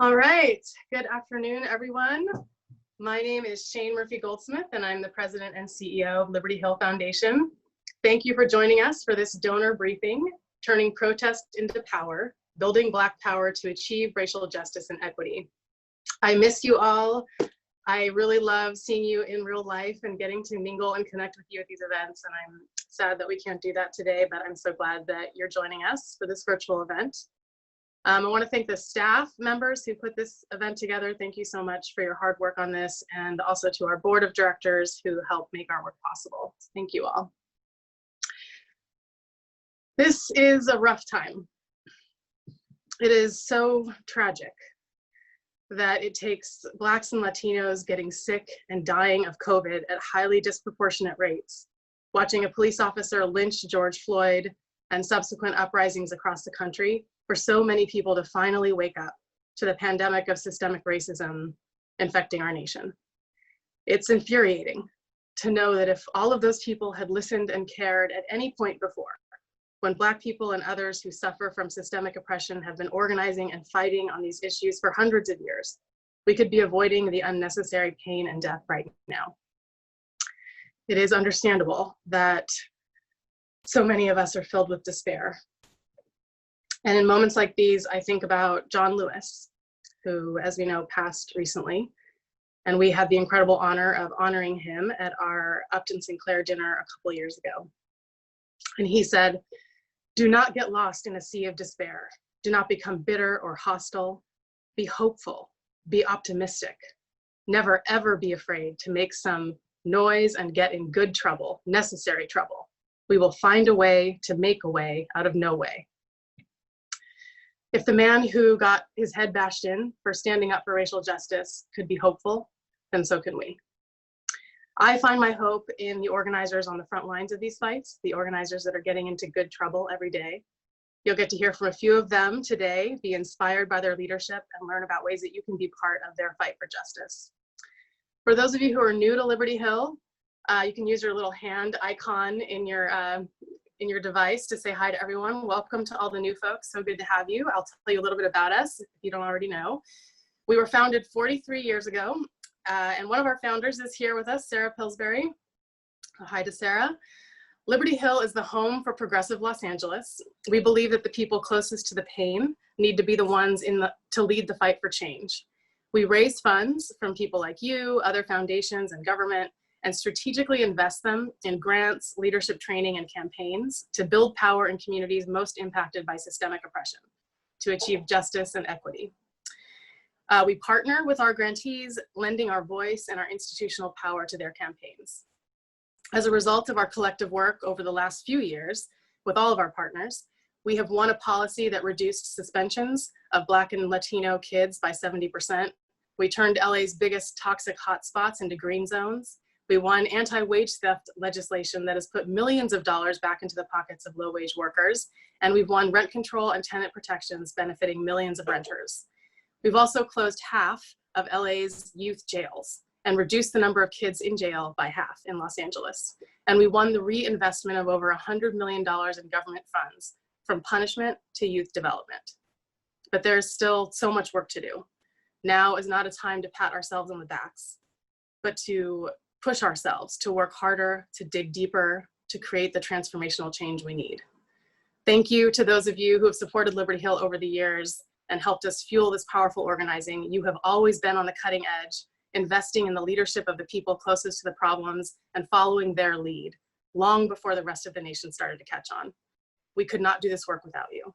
All right, good afternoon, everyone. My name is Shane Murphy-Goldsmith, and I'm the president and CEO of Liberty Hill Foundation. Thank you for joining us for this donor briefing, Turning Protest into Power, Building Black Power to Achieve Racial Justice and Equity. I miss you all. I really love seeing you in real life and getting to mingle and connect with you at these events, and I'm sad that we can't do that today, but I'm so glad that you're joining us for this virtual event. I want to thank the staff members who put this event together. Thank you so much for your hard work on this, and also to our board of directors who help make our work possible. Thank you all. This is a rough time. It is so tragic that it takes Blacks and Latinos getting sick and dying of COVID at highly disproportionate rates, watching a police officer lynch George Floyd and subsequent uprisings across the country, for so many people to finally wake up to the pandemic of systemic racism infecting our nation. It's infuriating to know that if all of those people had listened and cared at any point before, when Black people and others who suffer from systemic oppression have been organizing and fighting on these issues for hundreds of years, we could be avoiding the unnecessary pain and death right now. It is understandable that so many of us are filled with despair. And in moments like these, I think about John Lewis, who, as we know, passed recently. And we had the incredible honor of honoring him at our Upton Sinclair dinner a couple years ago. And he said, "Do not get lost in a sea of despair. Do not become bitter or hostile. Be hopeful, be optimistic. Never, ever be afraid to make some noise and get in good trouble, necessary trouble. We will find a way to make a way out of no way." If the man who got his head bashed in for standing up for racial justice could be hopeful, then so can we. I find my hope in the organizers on the front lines of these fights, the organizers that are getting into good trouble every day. You'll get to hear from a few of them today, be inspired by their leadership, and learn about ways that you can be part of their fight for justice. For those of you who are new to Liberty Hill, you can use your little hand icon in your device to say hi to everyone. Welcome to all the new folks. So good to have you. I'll tell you a little bit about us if you don't already know. We were founded 43 years ago, and one of our founders is here with us, Sarah Pillsbury. Hi to Sarah. Liberty Hill is the home for progressive Los Angeles. We believe that the people closest to the pain need to be the ones to lead the fight for change. We raise funds from people like you, other foundations, and government, and strategically invest them in grants, leadership training, and campaigns to build power in communities most impacted by systemic oppression, to achieve justice and equity. We partner with our grantees, lending our voice and our institutional power to their campaigns. As a result of our collective work over the last few years with all of our partners, we have won a policy that reduced suspensions of Black and Latino kids by 70%. We turned LA's biggest toxic hotspots into green zones. We won anti-wage theft legislation that has put millions of dollars back into the pockets of low-wage workers, and we've won rent control and tenant protections benefiting millions of renters. We've also closed half of LA's youth jails and reduced the number of kids in jail by half in Los Angeles. And we won the reinvestment of over $100 million in government funds, from punishment to youth development. But there's still so much work to do. Now is not a time to pat ourselves on the backs, but to push ourselves to work harder, to dig deeper, to create the transformational change we need. Thank you to those of you who have supported Liberty Hill over the years and helped us fuel this powerful organizing. You have always been on the cutting edge, investing in the leadership of the people closest to the problems and following their lead, long before the rest of the nation started to catch on. We could not do this work without you.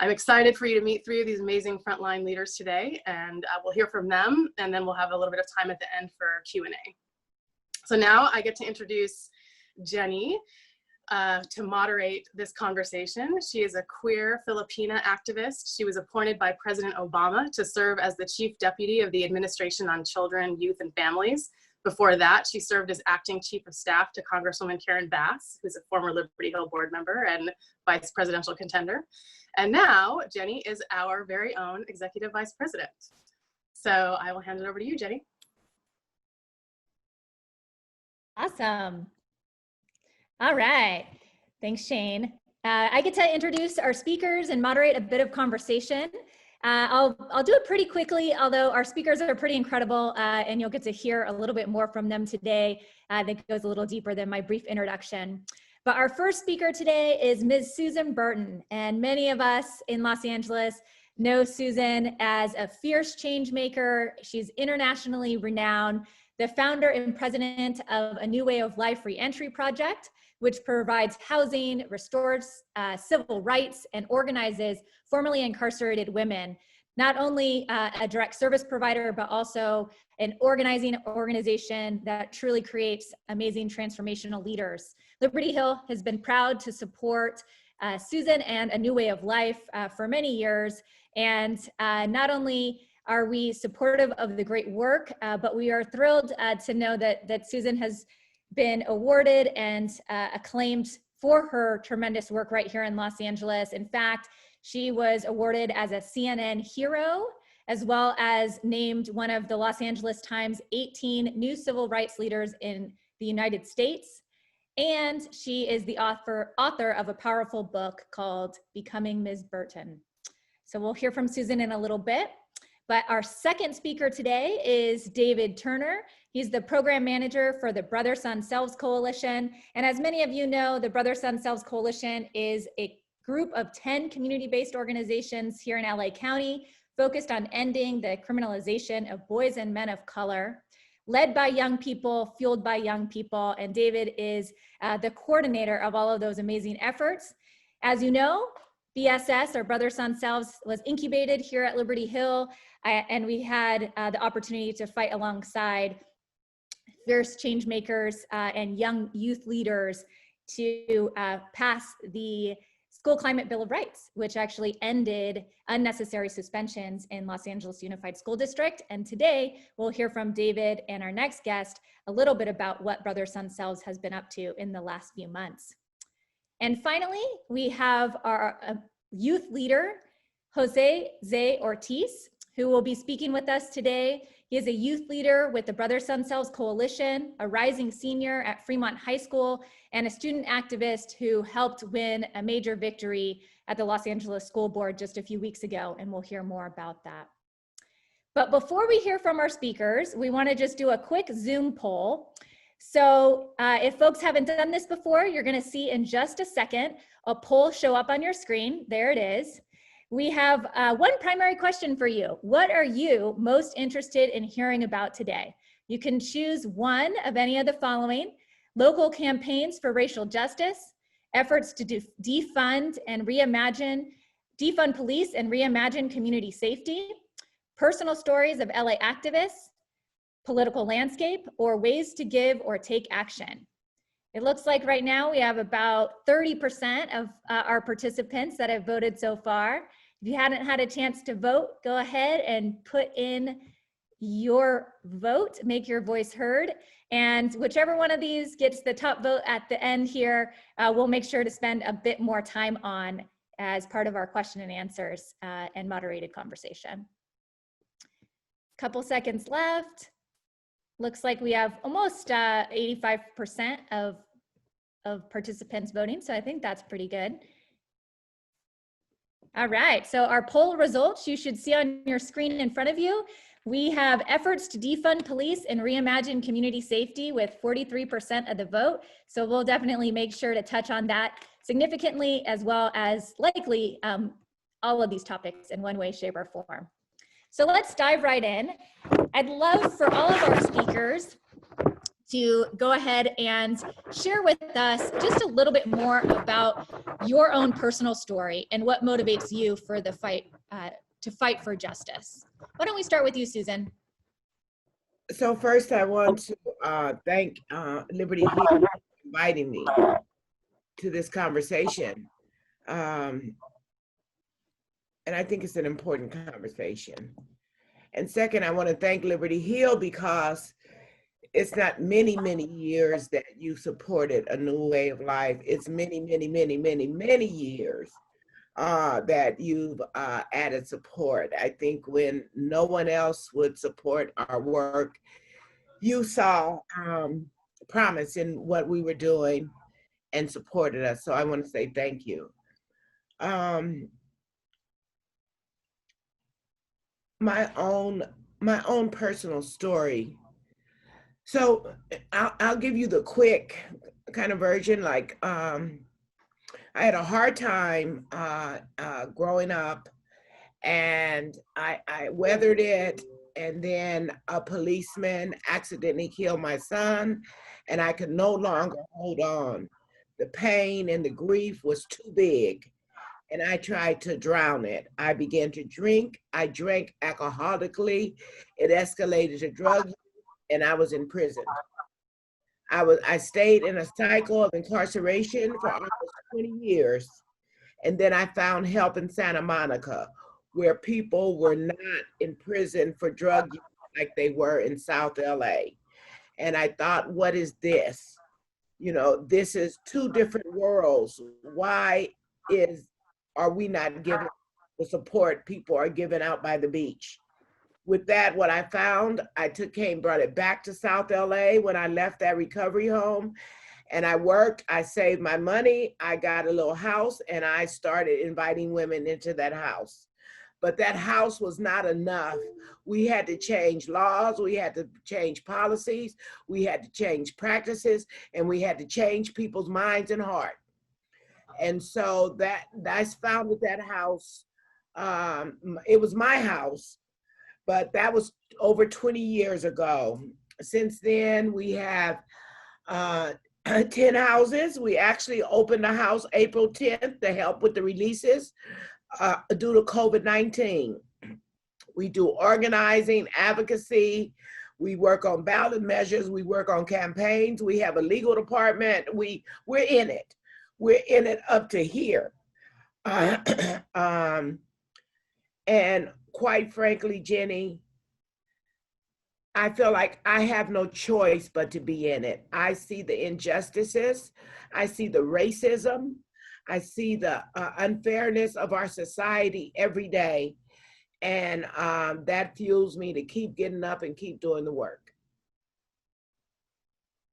I'm excited for you to meet three of these amazing frontline leaders today, and we'll hear from them, and then we'll have a little bit of time at the end for Q&A. So now I get to introduce Jenny to moderate this conversation. She is a queer Filipina activist. She was appointed by President Obama to serve as the Chief Deputy of the Administration on Children, Youth, and Families. Before that, she served as acting Chief of Staff to Congresswoman Karen Bass, who's a former Liberty Hill board member and vice presidential contender. And now Jenny is our very own Executive Vice President. So I will hand it over to you, Jenny. Awesome. All right. Thanks, Shane. I get to introduce our speakers and moderate a bit of conversation. I'll do it pretty quickly, although our speakers are pretty incredible, and you'll get to hear a little bit more from them today that goes a little deeper than my brief introduction. But our first speaker today is Ms. Susan Burton, and many of us in Los Angeles know Susan as a fierce change maker. She's internationally renowned, the founder and president of A New Way of Life Reentry project, which provides housing, restores civil rights, and organizes formerly incarcerated women, not only a direct service provider, but also an organizing organization that truly creates amazing transformational leaders. Liberty Hill has been proud to support Susan and A New Way of Life for many years. And not only are we supportive of the great work, but we are thrilled to know that Susan has been awarded and acclaimed for her tremendous work right here in Los Angeles. In fact, she was awarded as a CNN hero, as well as named one of the Los Angeles Times 18 new civil rights leaders in the United States. And she is the author of a powerful book called Becoming Ms. Burton. So we'll hear from Susan in a little bit. But our second speaker today is David Turner. He's the program manager for the Brother Son Selves Coalition. And as many of you know, the Brother Son Selves Coalition is a group of 10 community-based organizations here in LA County focused on ending the criminalization of boys and men of color, led by young people, fueled by young people. And David is the coordinator of all of those amazing efforts. As you know, BSS, or Brother Son Selves, was incubated here at Liberty Hill, and we had the opportunity to fight alongside fierce change makers and young youth leaders to pass the School Climate Bill of Rights, which actually ended unnecessary suspensions in Los Angeles Unified School District. And today we'll hear from David and our next guest a little bit about what Brother Son Selves has been up to in the last few months. And finally, we have our youth leader, Jose Ortiz, who will be speaking with us today. He is a youth leader with the Brother Son Selves Coalition, a rising senior at Fremont High School, and a student activist who helped win a major victory at the Los Angeles School Board just a few weeks ago, and we'll hear more about that. But before we hear from our speakers, we want to just do a quick Zoom poll. So if folks haven't done this before, you're going to see in just a second a poll show up on your screen. There it is. We have one primary question for you. What are you most interested in hearing about today? You can choose one of any of the following: local campaigns for racial justice, efforts to defund police and reimagine community safety, personal stories of LA activists, political landscape, or ways to give or take action. It looks like right now we have about 30% of our participants that have voted so far. If you hadn't had a chance to vote, go ahead and put in your vote, make your voice heard. And whichever one of these gets the top vote at the end here, we'll make sure to spend a bit more time on as part of our question and answers and moderated conversation. Couple seconds left. Looks like we have almost 85% of participants voting, so I think that's pretty good. All right, so our poll results you should see on your screen in front of you. We have efforts to defund police and reimagine community safety with 43% of the vote. So we'll definitely make sure to touch on that significantly, as well as likely all of these topics in one way, shape, or form. So let's dive right in. I'd love for all of our speakers to go ahead and share with us just a little bit more about your own personal story and what motivates you for the fight to fight for justice. Why don't we start with you, Susan? So first I want to thank Liberty Hill for inviting me to this conversation. And I think it's an important conversation. And second, I want to thank Liberty Hill because it's not many, many years that you supported A New Way of Life. It's many, many, many, many, many years that you've added support. I think when no one else would support our work, you saw promise in what we were doing and supported us. So I want to say thank you. my own personal story. So I'll give you the quick kind of version. Like I had a hard time growing up, and I weathered it. And then a policeman accidentally killed my son, and I could no longer hold on. The pain and the grief was too big, and I tried to drown it. I began to drink. I drank alcoholically. It escalated to drug use, and I was in prison. I stayed in a cycle of incarceration for almost 20 years. And then I found help in Santa Monica, where people were not in prison for drug use like they were in South LA. And I thought, what is this? You know, this is two different worlds. Why are we not given the support people are given out by the beach? With that, what I found, brought it back to South LA when I left that recovery home, and I worked, I saved my money, I got a little house, and I started inviting women into that house. But that house was not enough. We had to change laws, we had to change policies, we had to change practices, and we had to change people's minds and heart. And so I founded that house. It was my house, but that was over 20 years ago. Since then, we have 10 houses. We actually opened a house April 10th to help with the releases due to COVID-19. We do organizing, advocacy. We work on ballot measures. We work on campaigns. We have a legal department. We're in it. We're in it up to here. And quite frankly, Jenny, I feel like I have no choice but to be in it. I see the injustices. I see the racism. I see the unfairness of our society every day. And that fuels me to keep getting up and keep doing the work.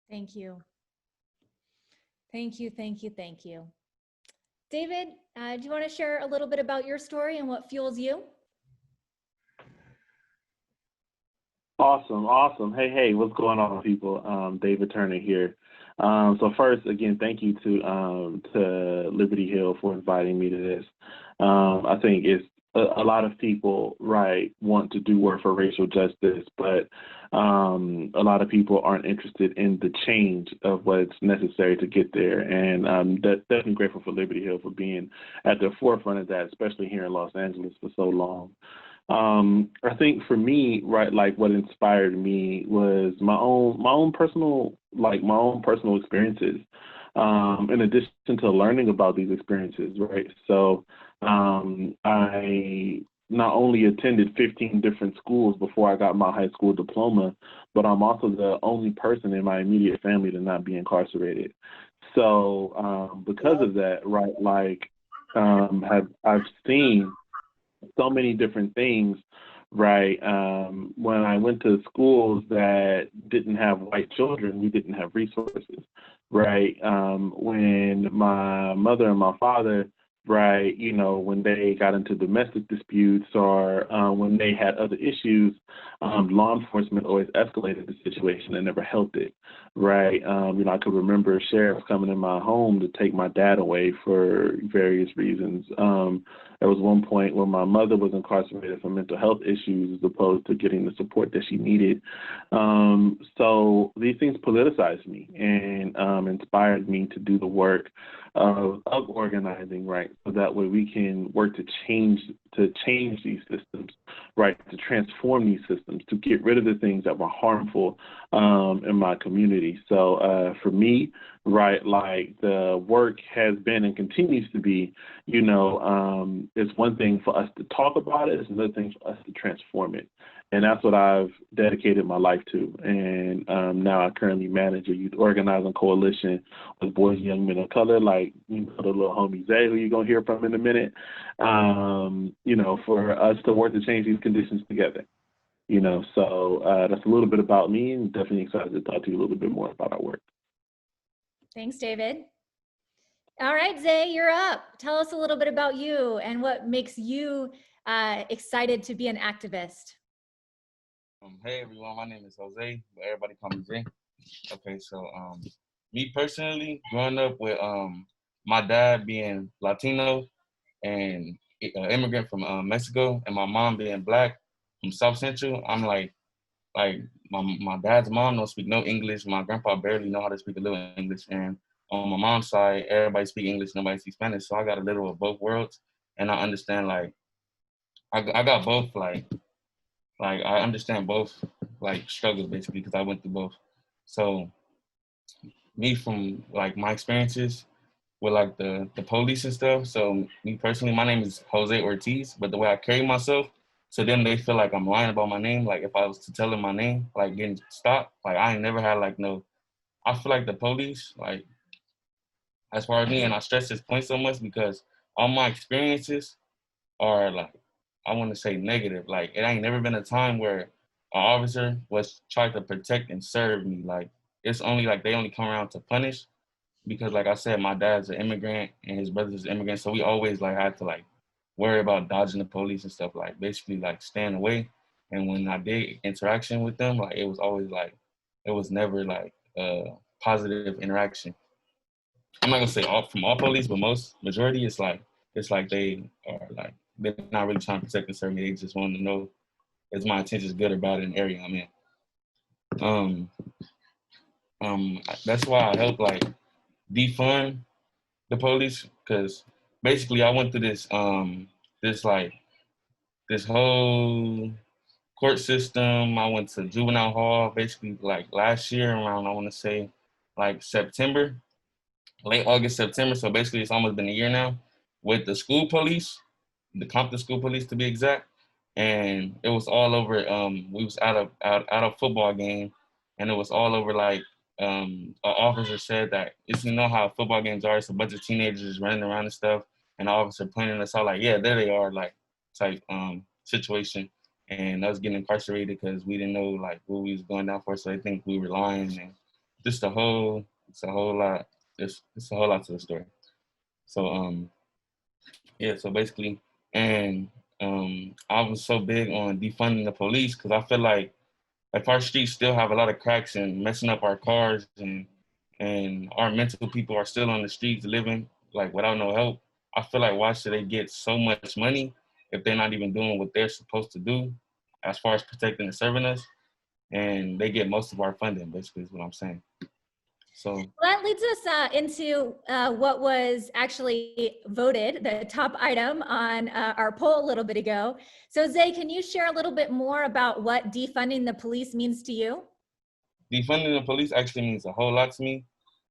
Thank you. Thank you, thank you, thank you. David, do you want to share a little bit about your story and what fuels you? Awesome, awesome. Hey, what's going on, people? David Turner here. So first, again, thank you to Liberty Hill for inviting me to this. I think it's a lot of people, right, want to do work for racial justice, but a lot of people aren't interested in the change of what's necessary to get there. And I'm definitely grateful for Liberty Hill for being at the forefront of that, especially here in Los Angeles for so long. I think for me, right, like what inspired me was my own personal experiences. In addition to learning about these experiences, right? So I not only attended 15 different schools before I got my high school diploma, but I'm also the only person in my immediate family to not be incarcerated. So because of that, right, like I've seen so many different things, right? When I went to schools that didn't have white children, we didn't have resources, right? When my mother and my father, right, you know, when they got into domestic disputes or when they had other issues, law enforcement always escalated the situation and never helped it, right? You know, I could remember sheriffs coming in my home to take my dad away for various reasons. There was one point where my mother was incarcerated for mental health issues as opposed to getting the support that she needed. So these things politicized me and inspired me to do the work of organizing, right? So that way we can work to change these systems, right? To transform these systems, to get rid of the things that were harmful in my community. So for me, right, like the work has been and continues to be, you know, it's one thing for us to talk about it, it's another thing for us to transform it. And that's what I've dedicated my life to. And now I currently manage a youth organizing coalition with boys and young men of color, like, you know, the little homie Zay, who you're going to hear from in a minute, you know, for us to work to change these conditions together. You know, so that's a little bit about me, and definitely excited to talk to you a little bit more about our work. Thanks, David. All right, Zay, you're up. Tell us a little bit about you and what makes you excited to be an activist? Hey everyone, my name is Jose, but everybody call me Jay. Okay, so me personally, growing up with my dad being Latino and immigrant from Mexico, and my mom being Black from South Central, I'm like my dad's mom don't speak no English. My grandpa barely know how to speak a little English, and on my mom's side, everybody speak English, nobody speaks Spanish. So I got a little of both worlds, and I understand like I got both like I understand both like struggles basically because I went through both. So me from like my experiences with like the police and stuff. So me personally, my name is Jose Ortiz, but the way I carry myself, to them they feel like I'm lying about my name. Like if I was to tell them my name, like getting stopped, like I ain't never had like no. I feel like the police, like as far as me, and I stress this point so much because all my experiences are like I want to say negative. Like it ain't never been a time where an officer was trying to protect and serve me. Like it's only like they only come around to punish because like I said, my dad's an immigrant and his brother's an immigrant. So we always like had to like worry about dodging the police and stuff, like basically like staying away. And when I did interaction with them, like it was always like, it was never like a positive interaction. I'm not gonna say all from all police, but majority it's like they are like, they're not really trying to protect and serve me. They just want to know is my intentions good or bad in the area I'm in. That's why I help like defund the police because basically I went through this whole court system. I went to juvenile hall basically like last year around I want to say like September, late August, September. So basically it's almost been a year now with the school police, the Compton School Police to be exact. And it was all over. We was at a football game, and it was all over. Like an officer said that it's, you know how football games are. It's a bunch of teenagers running around and stuff, and the officer pointing us out like, yeah, there they are, like type situation. And I was getting incarcerated because we didn't know like what we was going down for, so they think we were lying, and just it's a whole lot. It's a whole lot to the story. So yeah, so basically, and I was so big on defunding the police because I feel like if our streets still have a lot of cracks and messing up our cars, and our mental people are still on the streets living like without no help, I feel like why should they get so much money if they're not even doing what they're supposed to do as far as protecting and serving us, and they get most of our funding basically is what I'm saying. So that leads us into what was actually voted, the top item on our poll a little bit ago. So Zay, can you share a little bit more about what defunding the police means to you? defunding the police actually means a whole lot to me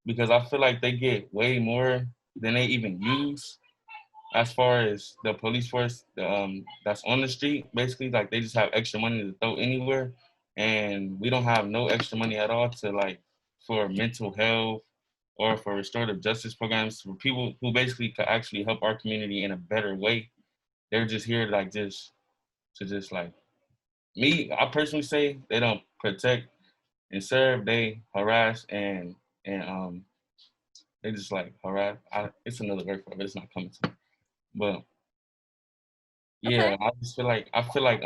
because I feel like they get way more than they even use as far as the police force that's on the street. Basically, like they just have extra money to throw anywhere, and we don't have no extra money at all to like for mental health or for restorative justice programs for people who basically could actually help our community in a better way. They're just here like just like me. I personally say they don't protect and serve. They harass and they just like harass. It's another word for it, but it's not coming to me. But yeah, Okay. I feel like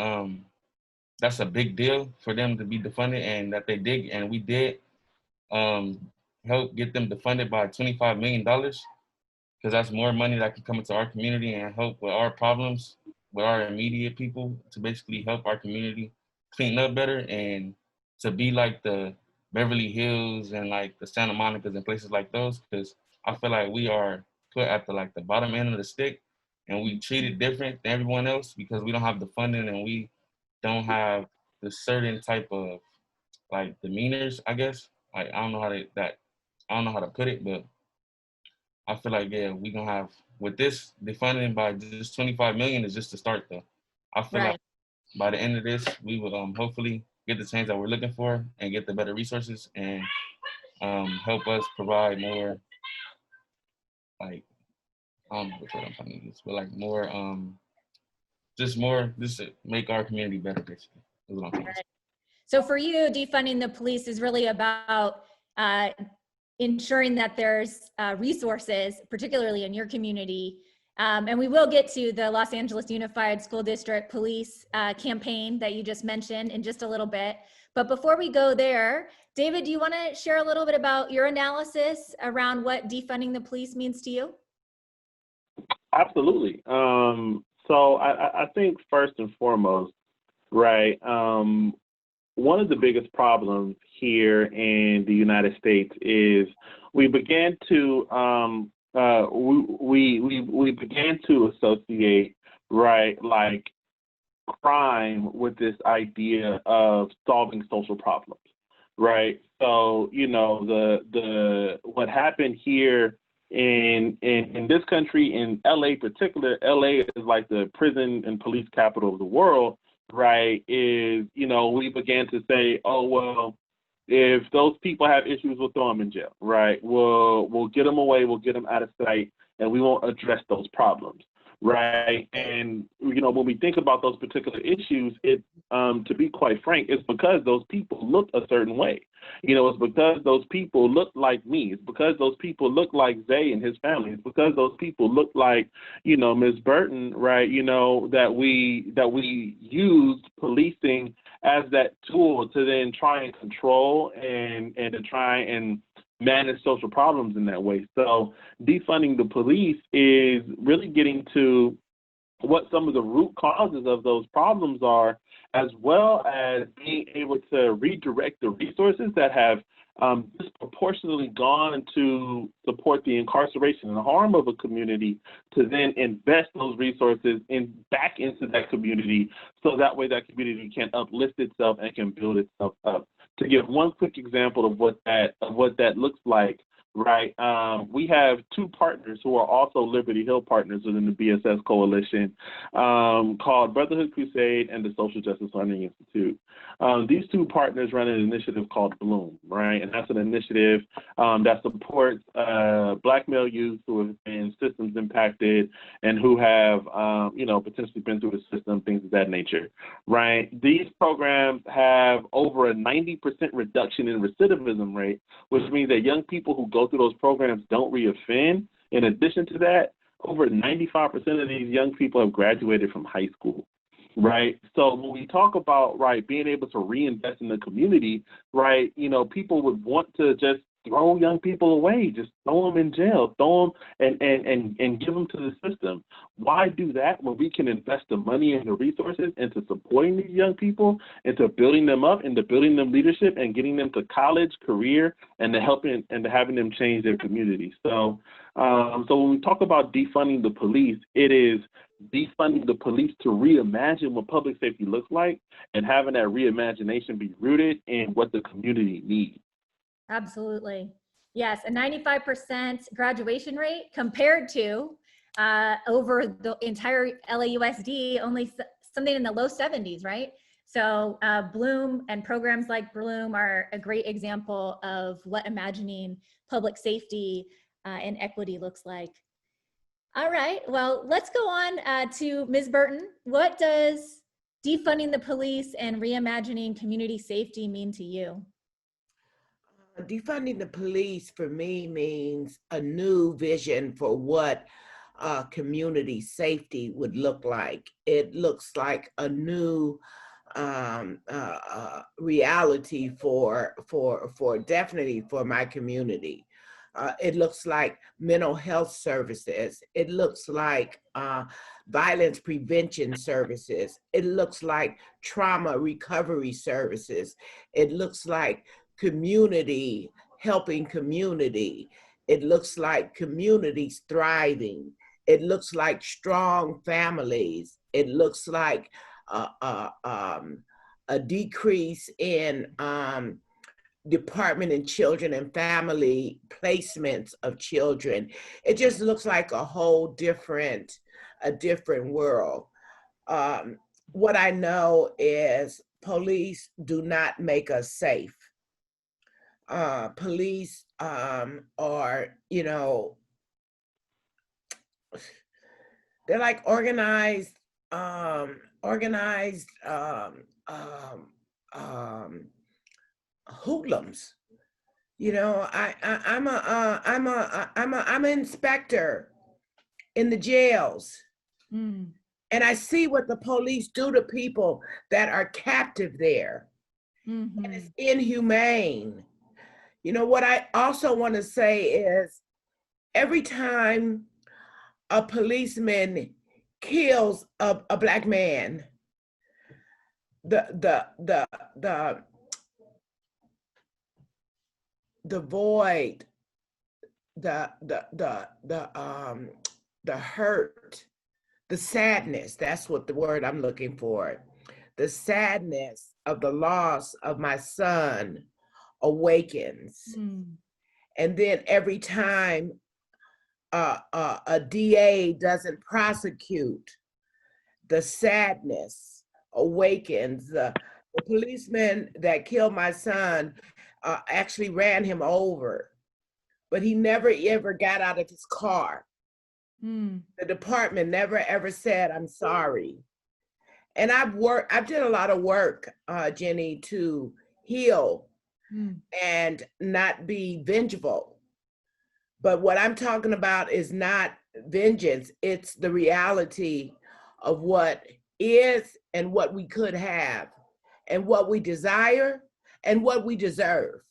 that's a big deal for them to be defunded and that they did, and we did um help get them defunded by $25 million because that's more money that can come into our community and help with our problems with our immediate people to basically help our community clean up better and to be like the Beverly Hills and like the Santa Monica's and places like those, because I feel like we are put at the like the bottom end of the stick and we treated different than everyone else because we don't have the funding and we don't have the certain type of like demeanors, I guess. Like I don't know how to put it, but I feel like yeah, we gonna have with this defunding by just 25 million is just to start though. I feel like Right. by the end of this, we will hopefully get the change that we're looking for and get the better resources and help us provide more like I don't know what I'm trying to use, but like more just to make our community better basically. Is what I'm trying to say. So for you, defunding the police is really about ensuring that there's resources, particularly in your community, And we will get to the Los Angeles Unified School District Police campaign that you just mentioned in just a little bit. But before we go there, David, do you want to share a little bit about your analysis around what defunding the police means to you? Absolutely. So I think first and foremost, right, one of the biggest problems here in the United States is we began to we began to associate, right, like crime with this idea of solving social problems, right? So, you know, the what happened here in this country, in LA particular, LA is like the prison and police capital of the world, right? Is, you know, we began to say, oh, well, if those people have issues, we'll throw them in jail, right? We'll get them away, we'll get them out of sight, and we won't address those problems, right? And, you know, when we think about those particular issues, it, to be quite frank, it's because those people look a certain way. You know, it's because those people look like me. It's because those people look like Zay and his family. It's because those people look like, you know, Ms. Burton, right? You know, that we used policing as that tool to then try and control and to try and manage social problems in that way. So defunding the police is really getting to what some of the root causes of those problems are, as well as being able to redirect the resources that have disproportionately gone to support the incarceration and harm of a community, to then invest those resources back into that community, so that way that community can uplift itself and can build itself up. To give one quick example of what that looks like, right? We have two partners who are also Liberty Hill partners within the BSS Coalition, called Brotherhood Crusade and the Social Justice Learning Institute. These two partners run an initiative called Bloom, right? And that's an initiative that supports Black male youth who have been systems impacted and who have, you know, potentially been through the system, things of that nature, right? These programs have over a 90% reduction in recidivism rate, which means that young people who go through those programs don't reoffend. In addition to that, over 95% of these young people have graduated from high school, right? So when we talk about, right, being able to reinvest in the community, right, you know, people would want to just throw young people away, just throw them in jail, throw them and give them to the system. Why do that when we can invest the money and the resources into supporting these young people, into building them up, into building them leadership and getting them to college, career, and to helping and to having them change their community? So, so when we talk about defunding the police, it is defunding the police to reimagine what public safety looks like, and having that reimagination be rooted in what the community needs. Absolutely. Yes, a 95% graduation rate compared to over the entire LAUSD, only something in the low 70s, right? So Bloom and programs like Bloom are a great example of what imagining public safety and equity looks like. All right, well, let's go on to Ms. Burton. What does defunding the police and reimagining community safety mean to you? Defunding the police for me means a new vision for what community safety would look like. It looks like a new reality for definitely for my community. It looks like mental health services. It looks like violence prevention services. It looks like trauma recovery services. It looks like community, helping community. It looks like communities thriving. It looks like strong families. It looks like a decrease in Department in Children and Family placements of children. It just looks like a whole different world. What I know is police do not make us safe. Police are, you know, they're like organized hoodlums. You know, I'm an inspector in the jails. Mm. And I see what the police do to people that are captive there. Mm-hmm. And it's inhumane. You know, what I also want to say is every time a policeman kills a Black man, the void, the hurt, the sadness, that's what the word I'm looking for. The sadness of the loss of my son awakens. Mm. And then every time a DA doesn't prosecute, the sadness awakens. The policeman that killed my son actually ran him over, but he never ever got out of his car. Mm. The department never ever said, "I'm sorry." And I've done a lot of work, Jenny, to heal and not be vengeful. But what I'm talking about is not vengeance. It's the reality of what is and what we could have and what we desire and what we deserve.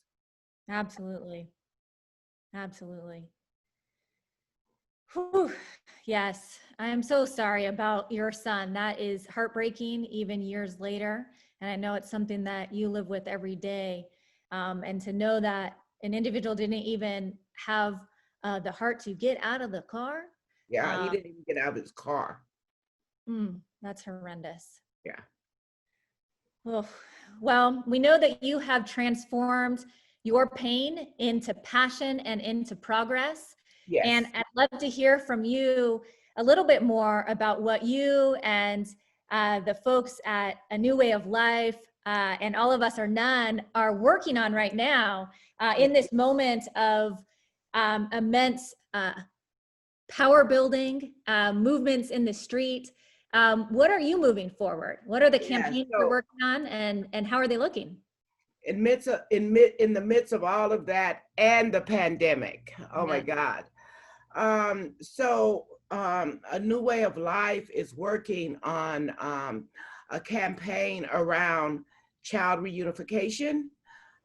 Absolutely. Absolutely. Whew. Yes, I am so sorry about your son. That is heartbreaking, even years later. And I know it's something that you live with every day. And to know that an individual didn't even have the heart to get out of the car. Yeah, he didn't even get out of his car. That's horrendous. Yeah. Oh, well, we know that you have transformed your pain into passion and into progress. Yes. And I'd love to hear from you a little bit more about what you and the folks at A New Way of Life and All of Us Are None are working on right now in this moment of immense power building, movements in the street. What are you moving forward? What are the campaigns you're working on, and how are they looking? In the midst of all of that and the pandemic, oh my God. A New Way of Life is working on a campaign around child reunification.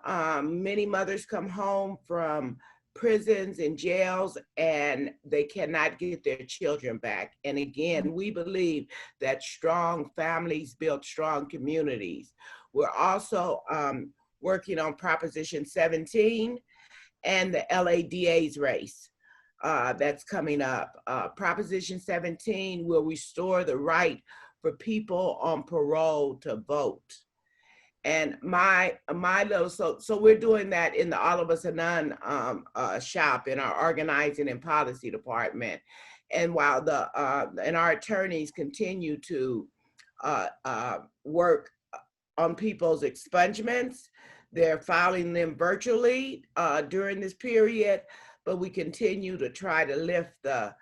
Many mothers come home from prisons and jails and they cannot get their children back. And again, we believe that strong families build strong communities. We're also working on Proposition 17 and the LADA's race that's coming up. Proposition 17 will restore the right for people on parole to vote. And so we're doing that in the All of Us Are None shop in our organizing and policy department. And while and our attorneys continue to work on people's expungements, they're filing them virtually during this period, but we continue to try to lift the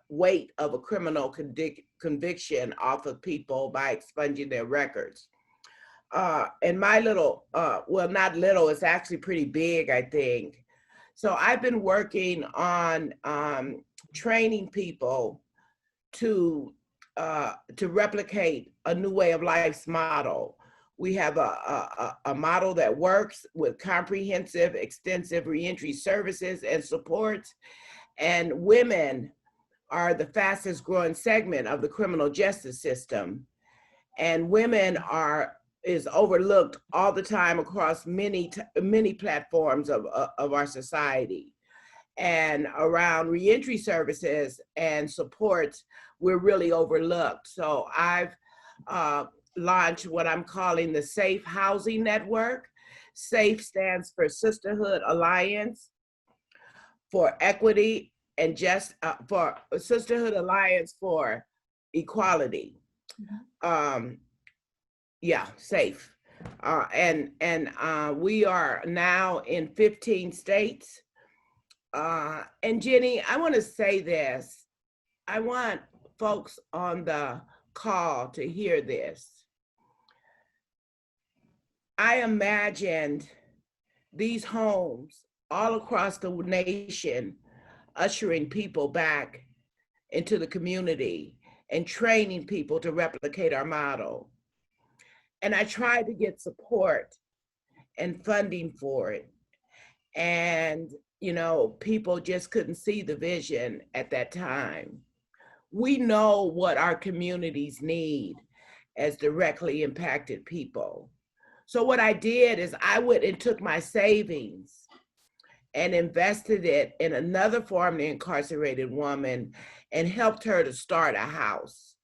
weight of a criminal conviction off of people by expunging their records. And my little, well, not little, it's actually pretty big, I think. So I've been working on training people to replicate A New Way of Life's model. We have a model that works with comprehensive, extensive reentry services and supports, and women are the fastest growing segment of the criminal justice system. And women is overlooked all the time across many platforms of our society. And around reentry services and supports, we're really overlooked. So I've launched what I'm calling the Safe Housing Network. SAFE stands for Sisterhood Alliance for Equity and for Sisterhood Alliance for Equality. Yeah, SAFE. And we are now in 15 states. And Jenny, I want to say this. I want folks on the call to hear this. I imagined these homes all across the nation ushering people back into the community and training people to replicate our model. And I tried to get support and funding for it. And, you know, people just couldn't see the vision at that time. We know what our communities need as directly impacted people. So what I did is I went and took my savings and invested it in another formerly incarcerated woman and helped her to start a house.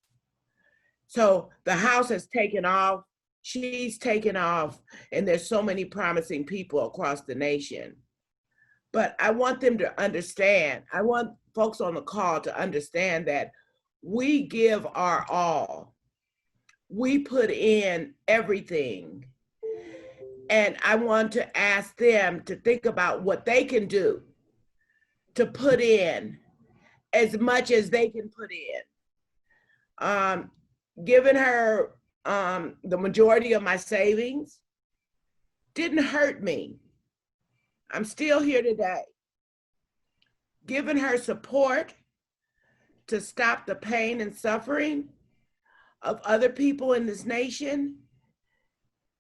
So the house has taken off, she's taken off, and there's so many promising people across the nation. But I want them to understand, I want folks on the call to understand that we give our all. We put in everything. And I want to ask them to think about what they can do to put in as much as they can put in. Giving her the majority of my savings didn't hurt me. I'm still here today. Giving her support to stop the pain and suffering of other people in this nation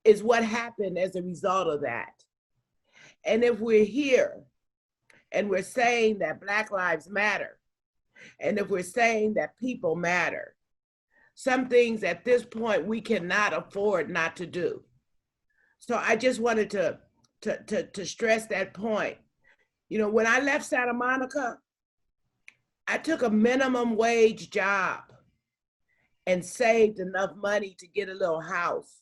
is what happened as a result of that. And if we're here and we're saying that Black lives matter, and if we're saying that people matter, some things at this point we cannot afford not to do. So I just wanted to stress that point. You know, when I left Santa Monica, I took a minimum wage job and saved enough money to get a little house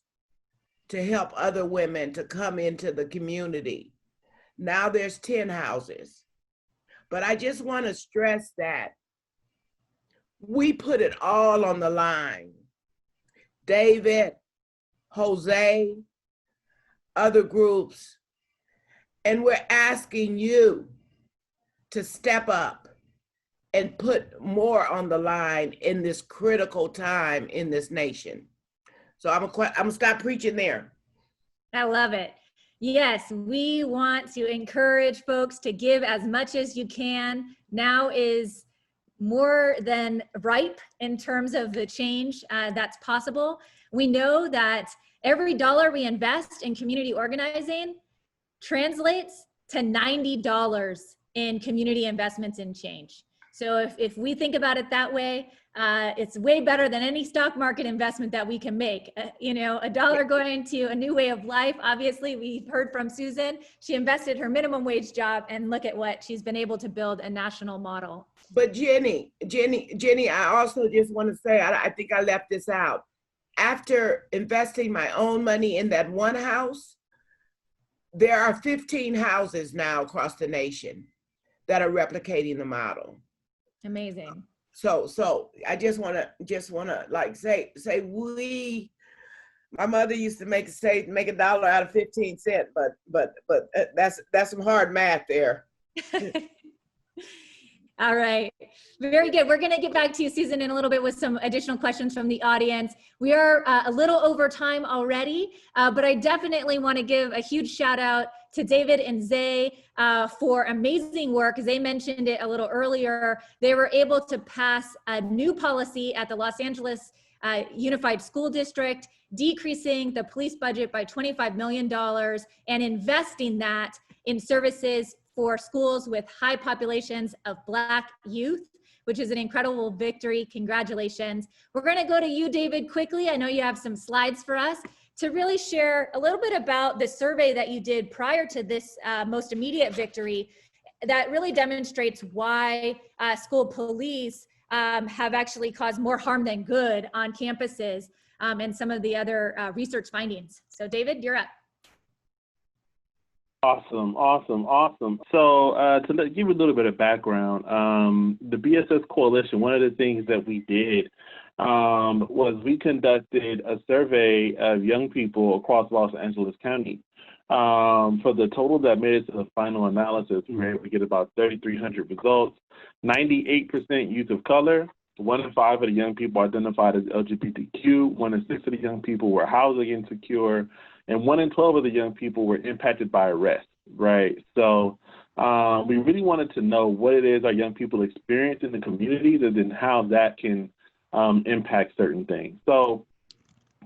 to help other women to come into the community. Now there's 10 houses. But I just want to stress that we put it all on the line. David, Jose, other groups, and we're asking you to step up and put more on the line in this critical time in this nation. So I'm gonna stop preaching there. I love it. Yes, we want to encourage folks to give as much as you can. Now is more than ripe in terms of the change that's possible. We know that every dollar we invest in community organizing translates to $90 in community investments in change. So if we think about it that way, it's way better than any stock market investment that we can make. You know, a dollar going to a new way of life. Obviously, we've heard from Susan. She invested her minimum wage job, and look at what she's been able to build a national model. But Jenny, I also just want to say, I think I left this out. After investing my own money in that one house, there are 15 houses now across the nation that are replicating the model. Amazing. So I just wanna like say we. My mother used to make a dollar out of 15 cents, but that's some hard math there. All right, very good. We're gonna get back to you, Susan, in a little bit with some additional questions from the audience. We are a little over time already, but I definitely wanna give a huge shout out to David and Zay for amazing work. Zay mentioned it a little earlier. They were able to pass a new policy at the Los Angeles Unified School District, decreasing the police budget by $25 million and investing that in services for schools with high populations of Black youth, which is an incredible victory. Congratulations. We're gonna go to you, David, quickly. I know you have some slides for us to really share a little bit about the survey that you did prior to this most immediate victory that really demonstrates why school police have actually caused more harm than good on campuses and some of the other research findings. So David, you're up. Awesome. So to give you a little bit of background, the BSS Coalition, one of the things that we did was we conducted a survey of young people across Los Angeles County. For the total that made it to the final analysis, we were able to get about 3,300 results, 98% youth of color, 1 in 5 of the young people identified as LGBTQ, 1 in 6 of the young people were housing insecure, and 1 in 12 of the young people were impacted by arrest, right? So We really wanted to know what it is our young people experience in the communities and then how that can impact certain things. So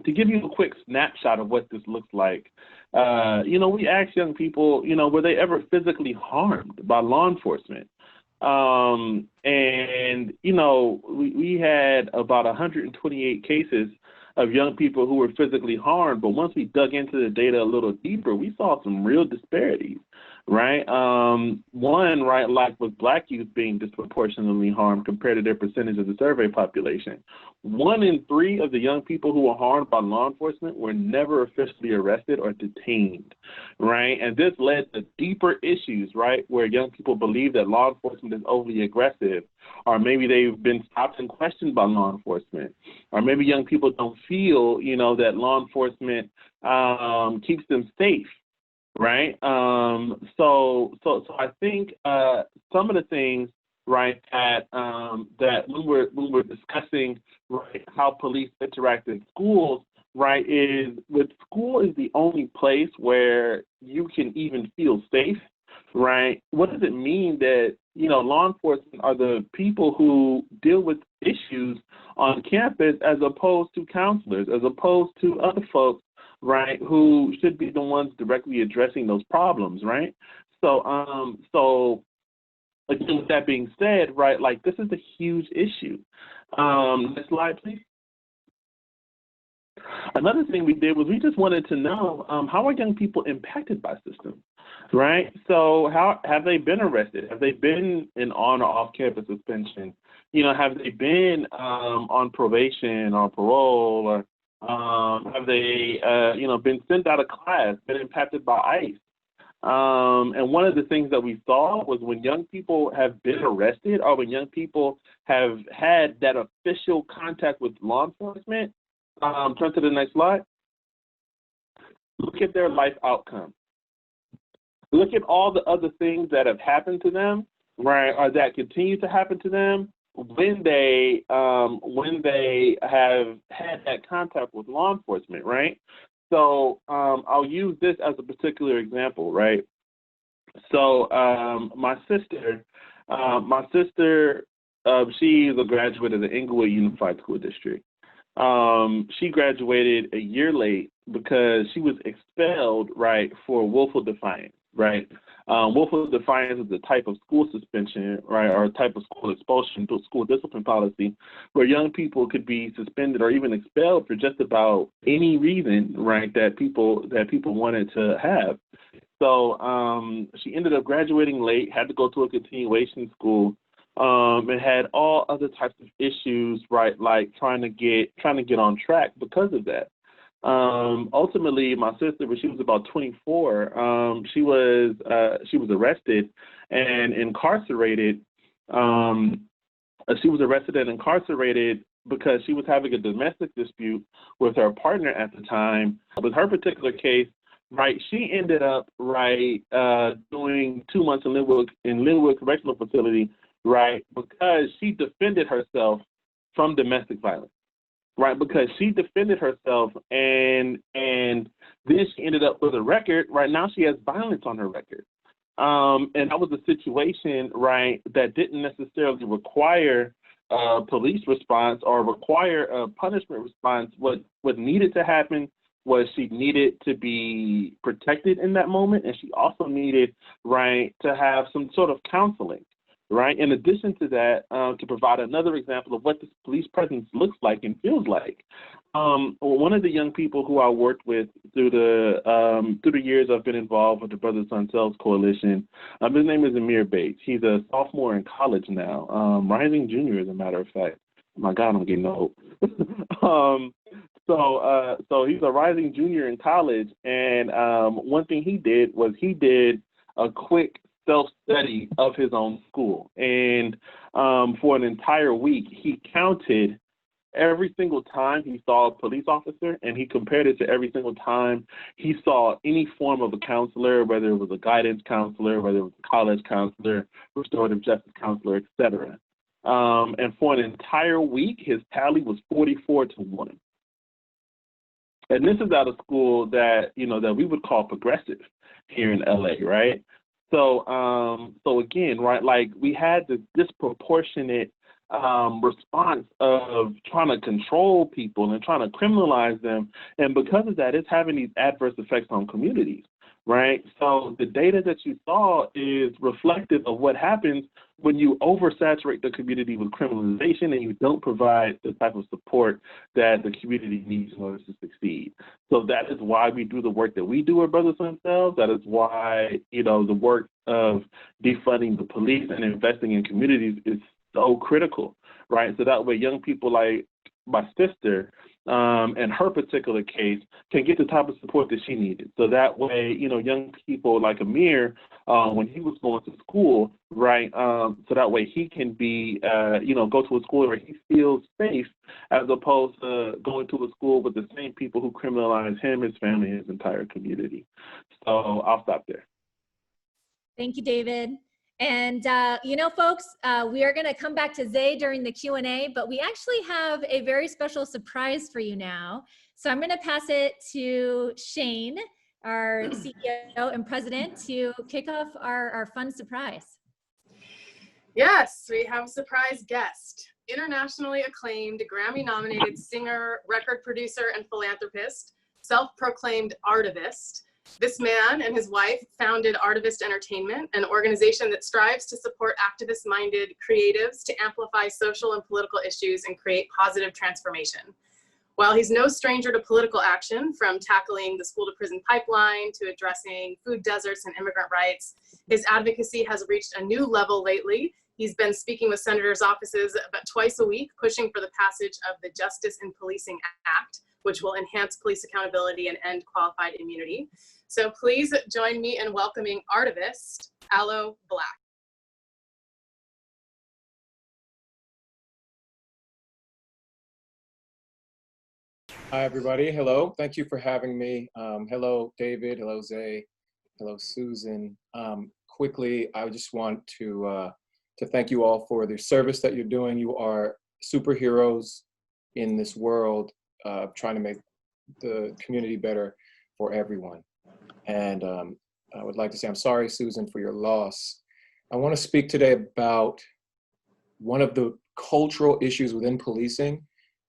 to give you a quick snapshot of what this looks like, we asked young people, were they ever physically harmed by law enforcement? We had about 128 cases of young people who were physically harmed, but once we dug into the data a little deeper, we saw some real disparities, right? One, right, like with Black youth being disproportionately harmed compared to their percentage of the survey population. 1 in 3 of the young people who were harmed by law enforcement were never officially arrested or detained, right? And this led to deeper issues, right, where young people believe that law enforcement is overly aggressive, or maybe they've been stopped and questioned by law enforcement, or maybe young people don't feel, that law enforcement keeps them safe. Right. So I think some of the things, right, that when we're discussing, right, how police interact in schools, right, is with school is the only place where you can even feel safe, right? What does it mean that, law enforcement are the people who deal with issues on campus as opposed to counselors, as opposed to other folks, right, who should be the ones directly addressing those problems, right? So again, with that being said, right, like this is a huge issue. Next slide, please. Another thing we did was we just wanted to know how are young people impacted by systems, right? So how have they been arrested? Have they been in on or off campus suspension? Have they been on probation or parole, or have they, been sent out of class, been impacted by ICE? And one of the things that we saw was when young people have been arrested or when young people have had that official contact with law enforcement, turn to the next slide. Look at their life outcome. Look at all the other things that have happened to them, right, or that continue to happen to them when they have had that contact with law enforcement, right? So I'll use this as a particular example, right? So my sister, she is a graduate of the Inglewood Unified School District. She graduated a year late because she was expelled, right, for willful defiance, right? Willful defiance is a type of school suspension, right, or a type of school expulsion, school discipline policy, where young people could be suspended or even expelled for just about any reason, right, that people wanted to have. So she ended up graduating late, had to go to a continuation school, and had all other types of issues, right, like trying to get on track because of that. Ultimately, my sister, when she was about 24, she was arrested and incarcerated. She was arrested and incarcerated because she was having a domestic dispute with her partner at the time. With her particular case, right, she ended up, right, doing 2 months in Linwood Correctional Facility, right, because she defended herself from domestic violence. Right, because she defended herself, and then she ended up with a record. Right now, she has violence on her record, and that was a situation, right, that didn't necessarily require a police response or require a punishment response. What needed to happen was she needed to be protected in that moment, and she also needed, right, to have some sort of counseling. Right. In addition to that, to provide another example of what this police presence looks like and feels like, one of the young people who I worked with through the years I've been involved with the Brothers on Selves Coalition, his name is Amir Bates. He's a sophomore in college now, rising junior, as a matter of fact. My God, I'm getting old. So he's a rising junior in college, and one thing he did was he did a quick self-study of his own school. And for an entire week, he counted every single time he saw a police officer, and he compared it to every single time he saw any form of a counselor, whether it was a guidance counselor, whether it was a college counselor, restorative justice counselor, etc. And for an entire week, his tally was 44-1. And this is at a school that, that we would call progressive here in LA, right? So again, right, like we had this disproportionate response of trying to control people and trying to criminalize them. And because of that, it's having these adverse effects on communities, right? So the data that you saw is reflective of what happens when you oversaturate the community with criminalization and you don't provide the type of support that the community needs in order to succeed. So that is why we do the work that we do at Brothers Themselves. That is why, you know, the work of defunding the police and investing in communities is so critical, right? So that way young people like my sister in her particular case can get the type of support that she needed. So that way, you know, young people like Amir, when he was going to school, right, so that way he can be, you know, go to a school where he feels safe as opposed to going to a school with the same people who criminalize him, his family, his entire community. So I'll stop there. Thank you, David. And, you know, folks, we are going to come back to Zay during the Q&A, but we actually have a very special surprise for you now. So I'm going to pass it to Shane, our CEO and president, to kick off our fun surprise. Yes, we have a surprise guest, internationally acclaimed, Grammy-nominated singer, record producer, and philanthropist, self-proclaimed artivist. This man and his wife founded Artivist Entertainment, an organization that strives to support activist-minded creatives to amplify social and political issues and create positive transformation. While he's no stranger to political action, from tackling the school-to-prison pipeline to addressing food deserts and immigrant rights, his advocacy has reached a new level lately. He's been speaking with senators' offices about twice a week, pushing for the passage of the Justice in Policing Act, which will enhance police accountability and end qualified immunity. So please join me in welcoming artivist Aloe Blacc. Hi, everybody. Hello. Thank you for having me. Hello, David. Hello, Zay. Hello, Susan. Quickly, I just want to thank you all for the service that you're doing. You are superheroes in this world, trying to make the community better for everyone. And I would like to say I'm sorry, Susan, for your loss. I want to speak today about one of the cultural issues within policing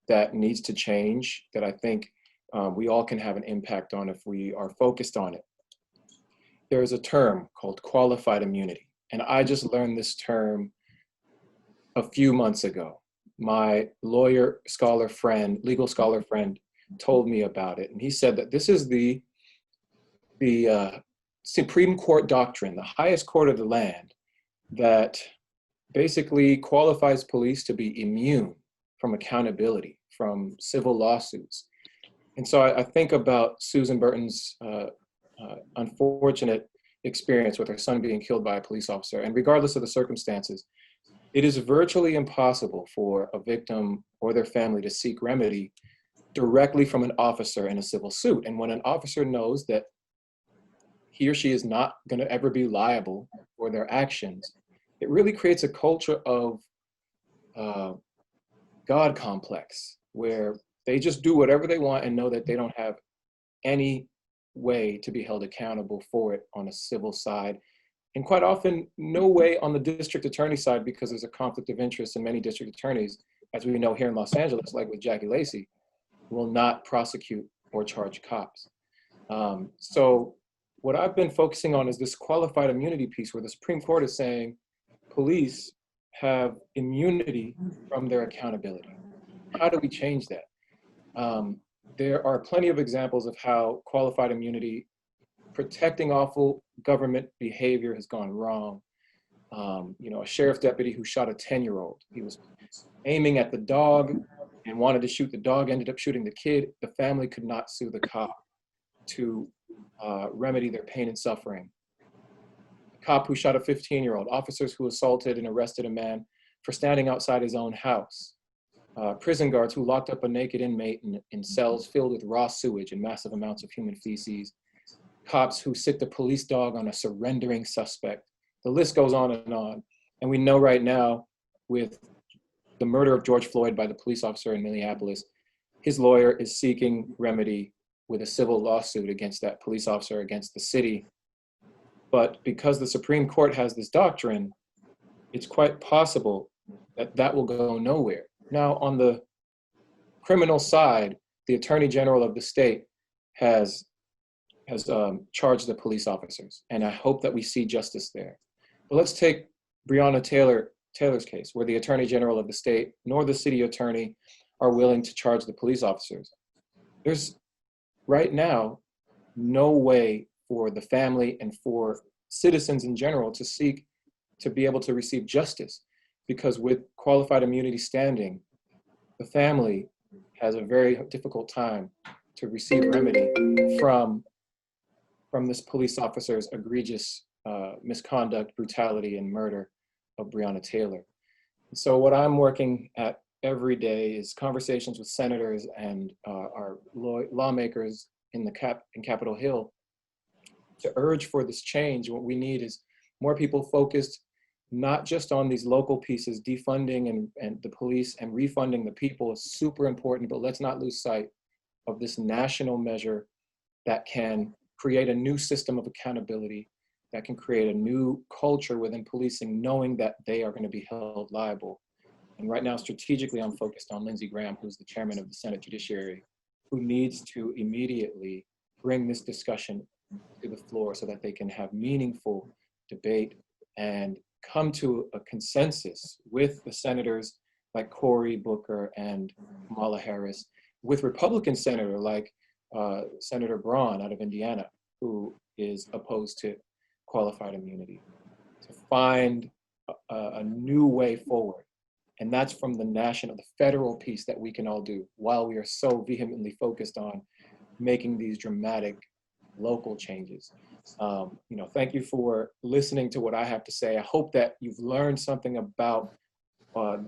that needs to change, that I think we all can have an impact on if we are focused on it. There is a term called qualified immunity. And I just learned this term a few months ago. My legal scholar friend told me about it. And he said that this is the Supreme Court doctrine, the highest court of the land, that basically qualifies police to be immune from accountability, from civil lawsuits. And so I think about Susan Burton's unfortunate experience with her son being killed by a police officer. And regardless of the circumstances, it is virtually impossible for a victim or their family to seek remedy directly from an officer in a civil suit. And when an officer knows that he or she is not going to ever be liable for their actions, it really creates a culture of God complex, where they just do whatever they want and know that they don't have any way to be held accountable for it on a civil side. And quite often, no way on the district attorney side, because there's a conflict of interest in many district attorneys, as we know here in Los Angeles, like with Jackie Lacey, will not prosecute or charge cops. So what I've been focusing on is this qualified immunity piece, where the Supreme Court is saying police have immunity from their accountability. How do we change that? There are plenty of examples of how qualified immunity protecting awful government behavior has gone wrong. You know, a sheriff's deputy who shot a 10-year-old. He was aiming at the dog and wanted to shoot the dog, ended up shooting the kid. The family could not sue the cop to remedy their pain and suffering. A cop who shot a 15-year-old, officers who assaulted and arrested a man for standing outside his own house. Prison guards who locked up a naked inmate in cells filled with raw sewage and massive amounts of human feces. Cops who sicked a police dog on a surrendering suspect. The list goes on. And we know right now, with the murder of George Floyd by the police officer in Minneapolis, his lawyer is seeking remedy with a civil lawsuit against that police officer, against the city, But because the Supreme Court has this doctrine, it's quite possible that that will go nowhere. Now, on the criminal side, the Attorney General of the state has charged the police officers, and I hope that we see justice there. But let's take Breonna Taylor's case, where the Attorney General of the state nor the city attorney are willing to charge the police officers. There's right now no way for the family and for citizens in general to seek to be able to receive justice, because with qualified immunity standing, the family has a very difficult time to receive remedy from this police officer's egregious misconduct, brutality, and murder of Breonna Taylor. So what I'm working at every day is conversations with senators and our lawmakers in Capitol Hill to urge for this change. What we need is more people focused not just on these local pieces. Defunding and the police and refunding the people is super important, but let's not lose sight of this national measure that can create a new system of accountability, that can create a new culture within policing, knowing that they are going to be held liable. And right now, strategically, I'm focused on Lindsey Graham, who's the chairman of the Senate Judiciary, who needs to immediately bring this discussion to the floor so that they can have meaningful debate and come to a consensus with the senators like Cory Booker and Kamala Harris, with Republican senator like Senator Braun out of Indiana, who is opposed to qualified immunity, to find a new way forward. And that's from the federal piece that we can all do while we are so vehemently focused on making these dramatic local changes. Thank you for listening to what I have to say. I hope that you've learned something about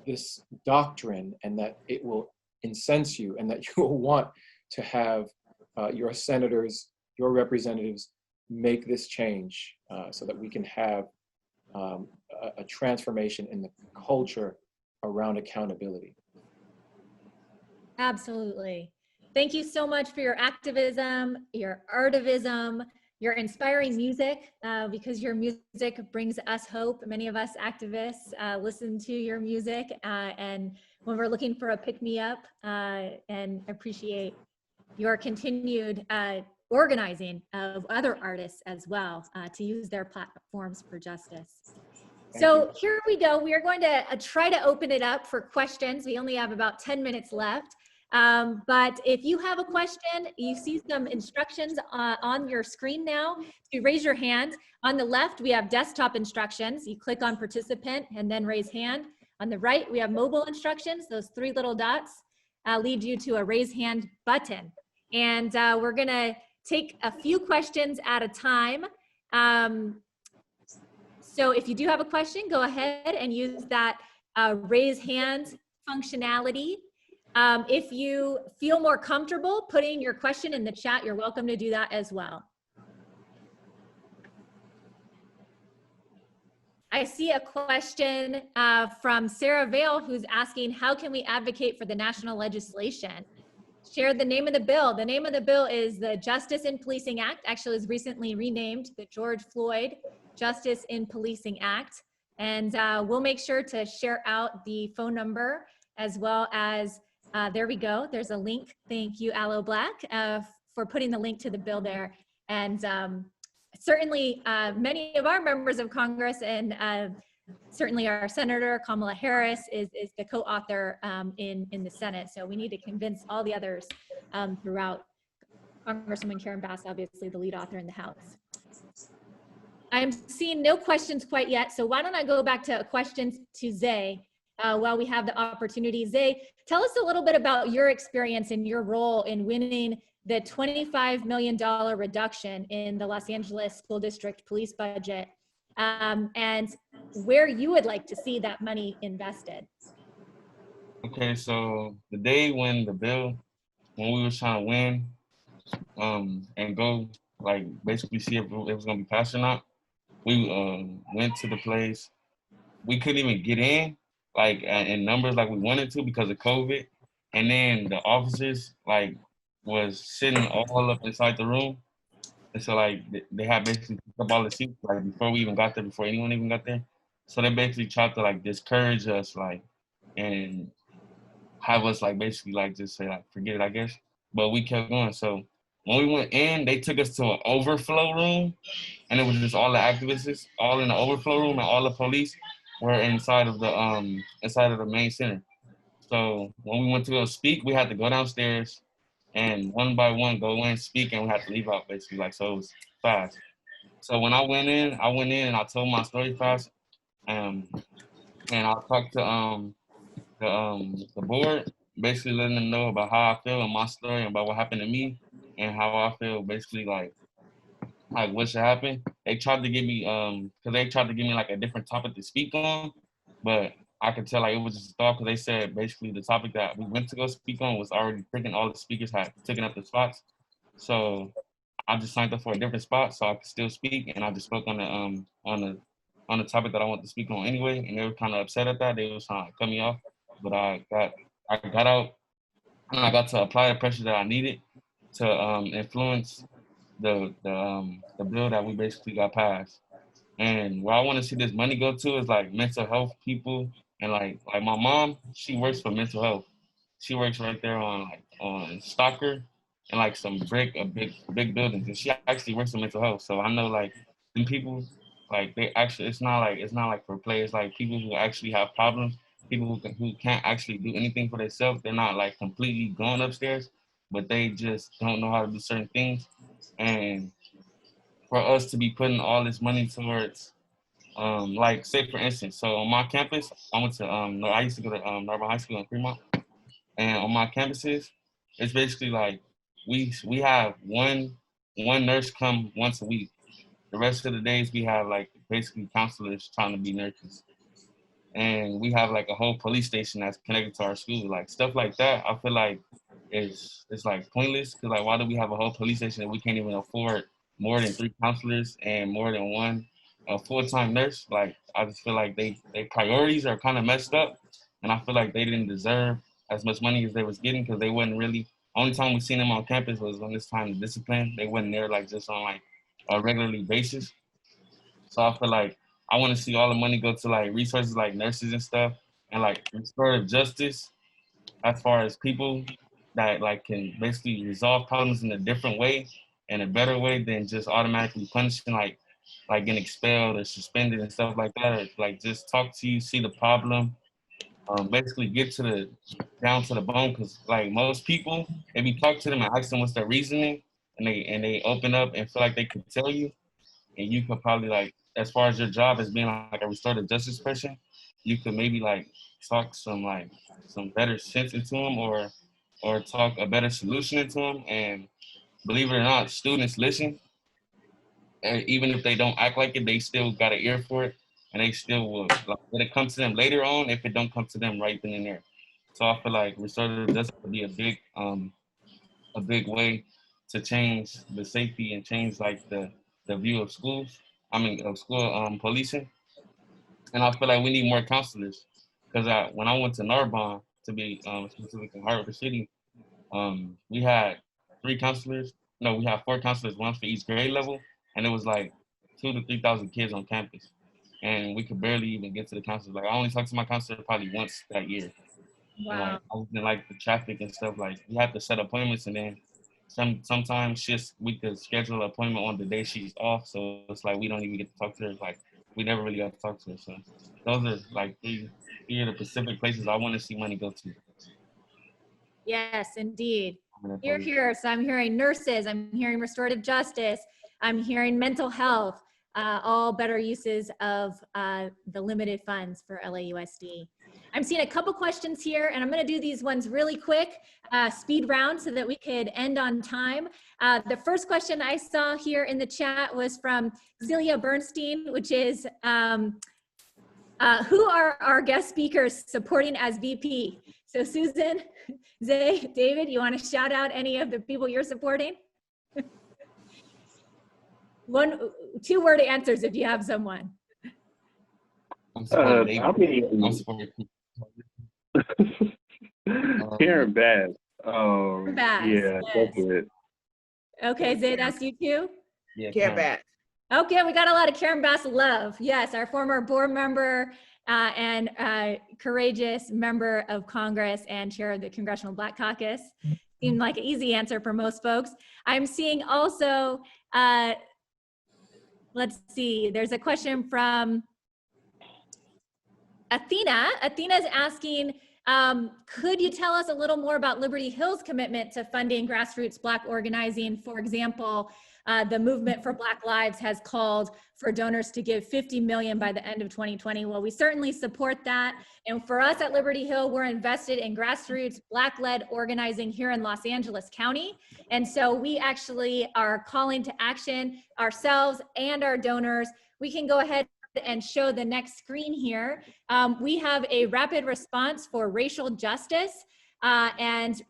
this doctrine and that it will incense you and that you will want to have your senators, your representatives make this change so that we can have a transformation in the culture around accountability. Absolutely. Thank you so much for your activism, your artivism, your inspiring music, because your music brings us hope. Many of us activists listen to your music and when we're looking for a pick-me-up, and appreciate your continued organizing of other artists as well to use their platforms for justice. So here we go. We are going to try to open it up for questions. We only have about 10 minutes left. But if you have a question, you see some instructions on your screen now to raise your hand. On the left, we have desktop instructions. You click on participant and then raise hand. On the right, we have mobile instructions. Those three little dots lead you to a raise hand button. And we're gonna take a few questions at a time. So if you do have a question, go ahead and use that raise hand functionality. If you feel more comfortable putting your question in the chat, you're welcome to do that as well. I see a question from Sarah Vale, who's asking, how can we advocate for the national legislation? Share the name of the bill. The name of the bill is the Justice in Policing Act. Actually, it was recently renamed the George Floyd Justice in Policing Act. And we'll make sure to share out the phone number as well as, there we go, there's a link. Thank you, Aloe Blacc, for putting the link to the bill there. And certainly many of our members of Congress and certainly our Senator Kamala Harris is the co-author in the Senate. So we need to convince all the others throughout. Congresswoman Karen Bass, obviously the lead author in the House. I'm seeing no questions quite yet. So why don't I go back to questions to Zay while we have the opportunity. Zay, tell us a little bit about your experience and your role in winning the $25 million reduction in the Los Angeles School District police budget, and where you would like to see that money invested. Okay, so the day when we were trying to win and go, like, basically see if it was gonna be passed or not, we went to the place. We couldn't even get in, like, in numbers like we wanted to because of COVID. And then the officers, like, was sitting all up inside the room. And so like they had basically picked up all the seats like before we even got there, before anyone even got there. So they basically tried to like discourage us, like, and have us like basically like just say like forget it, I guess. But we kept going. So when we went in, they took us to an overflow room, and it was just all the activists, all in the overflow room, and all the police were inside of the main center. So when we went to go speak, we had to go downstairs and one by one go in, speak, and we had to leave out basically. Like, so it was fast. So when I went in and I told my story fast, and I talked to the board, basically letting them know about how I feel and my story and about what happened to me and how I feel basically like what should happen. They tried to give me because they tried to give me like a different topic to speak on, but I could tell like it was just a thought because they said basically the topic that we went to go speak on was already taken. All the speakers had taken up the spots, so I just signed up for a different spot so I could still speak, and I just spoke on the topic that I want to speak on anyway. And they were kind of upset at that. They was trying to cut me off, but I got out and I got to apply the pressure that I needed to influence the bill that we basically got passed. And where I want to see this money go to is like mental health people, and like my mom, she works for mental health. She works right there on Stalker and like some big buildings, and she actually works in mental health. So I know like them people, like they actually it's not like for play. It's like people who actually have problems, people who can't actually do anything for themselves. They're not like completely gone upstairs, but they just don't know how to do certain things. And for us to be putting all this money towards, like say for instance, so on my campus, I went to I used to go to Northern High School in Fremont, and on my campuses, it's basically like we have one nurse come once a week. The rest of the days we have like basically counselors trying to be nurses, and we have like a whole police station that's connected to our school. Like stuff like that, I feel like it's like pointless because like why do we have a whole police station that we can't even afford more than 3 counselors and more than one full-time nurse? Like I just feel like they priorities are kind of messed up, and I feel like they didn't deserve as much money as they was getting because they wasn't really. Only time we seen them on campus was when it's time to discipline. They wasn't there like just on like a regularly basis. So I feel like I want to see all the money go to like resources like nurses and stuff, and like restorative justice as far as people that like can basically resolve problems in a different way and a better way than just automatically punishing like getting expelled or suspended and stuff like that. Or like just talk to you, see the problem, basically get to the down to the bone. Because like most people, if you talk to them and ask them what's their reasoning, and they open up and feel like they could tell you, and you could probably like, as far as your job as being like a restorative justice person, you could maybe like talk some better sense into them, or talk a better solution into them. And believe it or not, students listen, and even if they don't act like it, they still got an ear for it, and they still will. Like, when it comes to them later on, if it don't come to them right then and there. So I feel like restorative justice would be a big way to change the safety and change like the view of schools. I mean, of school policing. And I feel like we need more counselors because when I went to Narbonne, to be specific in Hartford City, we had 3 counselors. No, we had 4 counselors, one for each grade level, and it was like 2,000 to 3,000 kids on campus, and we could barely even get to the counselors. Like I only talked to my counselor probably once that year. Wow. And like I was in like the traffic and stuff. Like we had to set appointments, and then sometimes we could schedule an appointment on the day she's off. So it's like we don't even get to talk to her. Like we never really got to talk to her. So those are like three of the specific places I want to see money go to. Yes, indeed. Here. So I'm hearing nurses, I'm hearing restorative justice, I'm hearing mental health, all better uses of the limited funds for LAUSD. I'm seeing a couple questions here, and I'm going to do these ones really quick, speed round, so that we could end on time. The first question I saw here in the chat was from Celia Bernstein, which is, who are our guest speakers supporting as VP? So Susan, Zay, David, you want to shout out any of the people you're supporting? 2-word answers if you have someone. I'm supporting I mean, I'm supporting Karen Bass. Bass, Yeah, yes. that's it. Okay, Zay, that's you too? Yeah, Care Karen. Bass. Okay, we got a lot of Karen Bass love. Yes, our former board member and courageous member of Congress and chair of the Congressional Black Caucus. Seemed like an easy answer for most folks. I'm seeing also, let's see, there's a question from Athena. Athena's asking, could you tell us a little more about Liberty Hill's commitment to funding grassroots Black organizing? For example, the Movement for Black Lives has called for donors to give $50 million by the end of 2020. Well, we certainly support that. And for us at Liberty Hill, we're invested in grassroots Black-led organizing here in Los Angeles County. And so we actually are calling to action ourselves and our donors. We can go ahead and show the next screen here. We have a rapid response for racial justice. And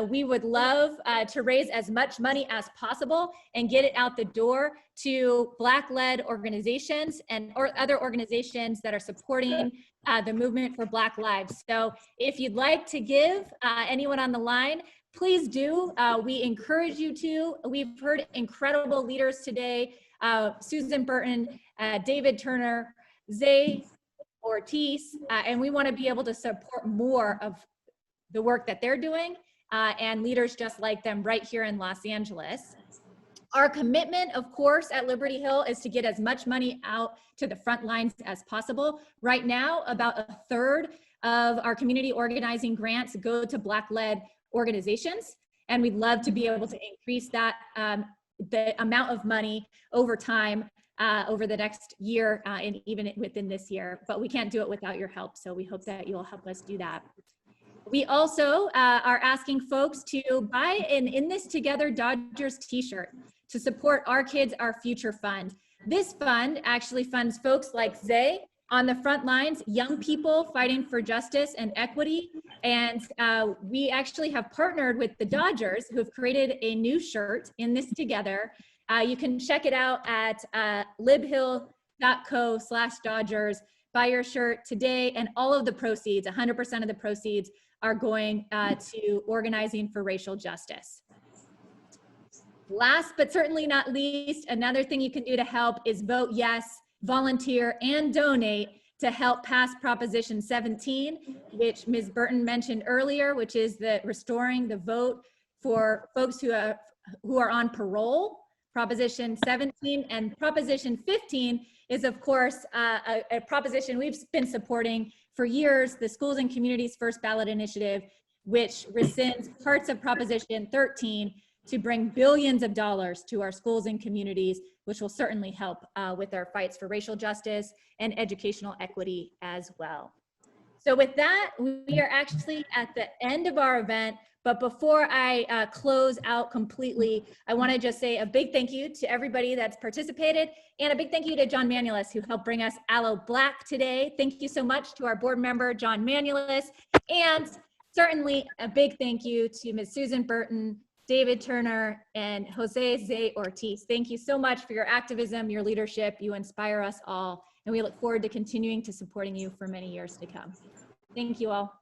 we would love to raise as much money as possible and get it out the door to Black-led organizations and or other organizations that are supporting the movement for Black lives. So if you'd like to give, anyone on the line, please do. We encourage you to. We've heard incredible leaders today, Susan Burton, David Turner, Zay Ortiz, and we want to be able to support more of the work that they're doing and leaders just like them right here in Los Angeles. Our commitment, of course, at Liberty Hill is to get as much money out to the front lines as possible. Right now, about a third of our community organizing grants go to Black-led organizations, and we'd love to be able to increase that, the amount of money over time over the next year and even within this year, but we can't do it without your help. So we hope that you'll help us do that. We also are asking folks to buy an In This Together Dodgers t-shirt to support Our Kids, Our Future Fund. This fund actually funds folks like Zay on the front lines, young people fighting for justice and equity. And we actually have partnered with the Dodgers, who have created a new shirt, In This Together. You can check it out at libhill.co/Dodgers. Buy your shirt today, and all of the proceeds, 100% of the proceeds, are going to organizing for racial justice. Last but certainly not least, another thing you can do to help is vote yes, volunteer, and donate to help pass Proposition 17, which Ms. Burton mentioned earlier, which is the restoring the vote for folks who are on parole. Proposition 17 and Proposition 15 is, of course, a proposition we've been supporting for years, the Schools and Communities First Ballot Initiative, which rescinds parts of Proposition 13 to bring billions of dollars to our schools and communities, which will certainly help with our fights for racial justice and educational equity as well. So with that, we are actually at the end of our event. But before I close out completely, I want to just say a big thank you to everybody that's participated, and a big thank you to John Manulis, who helped bring us Aloe Blacc today. Thank you so much to our board member, John Manulis, and certainly a big thank you to Ms. Susan Burton, David Turner, and Jose Zay Ortiz. Thank you so much for your activism, your leadership. You inspire us all, and we look forward to continuing to supporting you for many years to come. Thank you all.